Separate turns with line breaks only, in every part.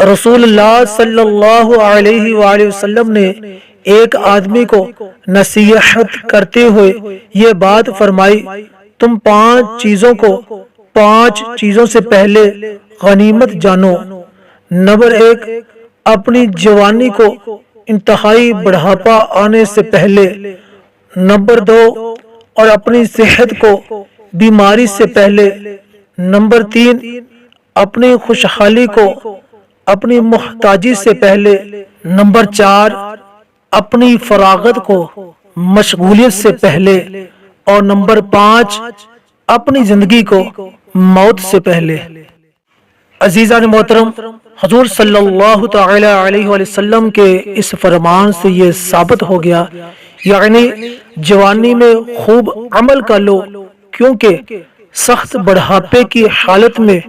رسول اللہ صلی اللہ علیہ وآلہ وسلم نے ایک آدمی کو نصیحت کرتے ہوئے یہ بات فرمائی، تم 5 چیزوں سے پہلے غنیمت جانو۔ نمبر 1، اپنی جوانی کو انتہائی بڑھاپا آنے سے پہلے۔ نمبر 2، اور اپنی صحت کو بیماری سے پہلے۔ نمبر 3، اپنی خوشحالی کو اپنی محتاجی سے پہلے۔ نمبر 4، اپنی فراغت کو مشغولیت سے پہلے۔ اور نمبر 5، اپنی زندگی کو موت سے پہلے۔ عزیزان محترم، حضور صلی اللہ تعالی علیہ وآلہ وسلم کے اس فرمان سے یہ ثابت ہو گیا، یعنی جوانی میں خوب عمل کر لو، کیونکہ سخت بڑھاپے کی حالت میں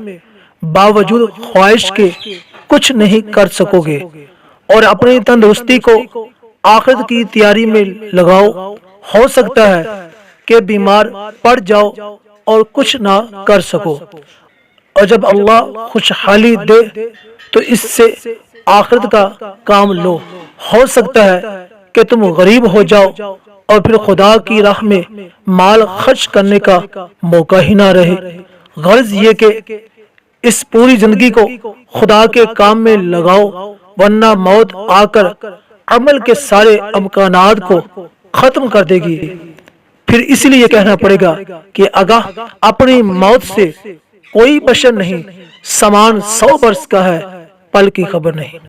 باوجود خواہش کے کچھ نہیں کر سکو گے، اور اپنی تندرستی کو آخرت کی تیاری میں لگاؤ۔ ہو سکتا ہے کہ بیمار پڑ جاؤ اور کچھ نہ کر سکو، اور جب اللہ خوشحالی دے تو اس سے آخرت کا کام لو۔ ہو سکتا ہے کہ تم غریب ہو جاؤ اور پھر خدا کی راہ میں مال خرچ کرنے کا موقع ہی نہ رہے۔ غرض یہ کہ اس پوری زندگی کو خدا کے کام میں لگاؤ، ورنہ موت آ کر عمل کے سارے امکانات کو ختم کر دے گی۔ پھر اس لیے یہ کہنا پڑے گا کہ آگاہ اپنی موت سے کوئی بشر نہیں، سامان 100 برس کا ہے، پل کی خبر نہیں۔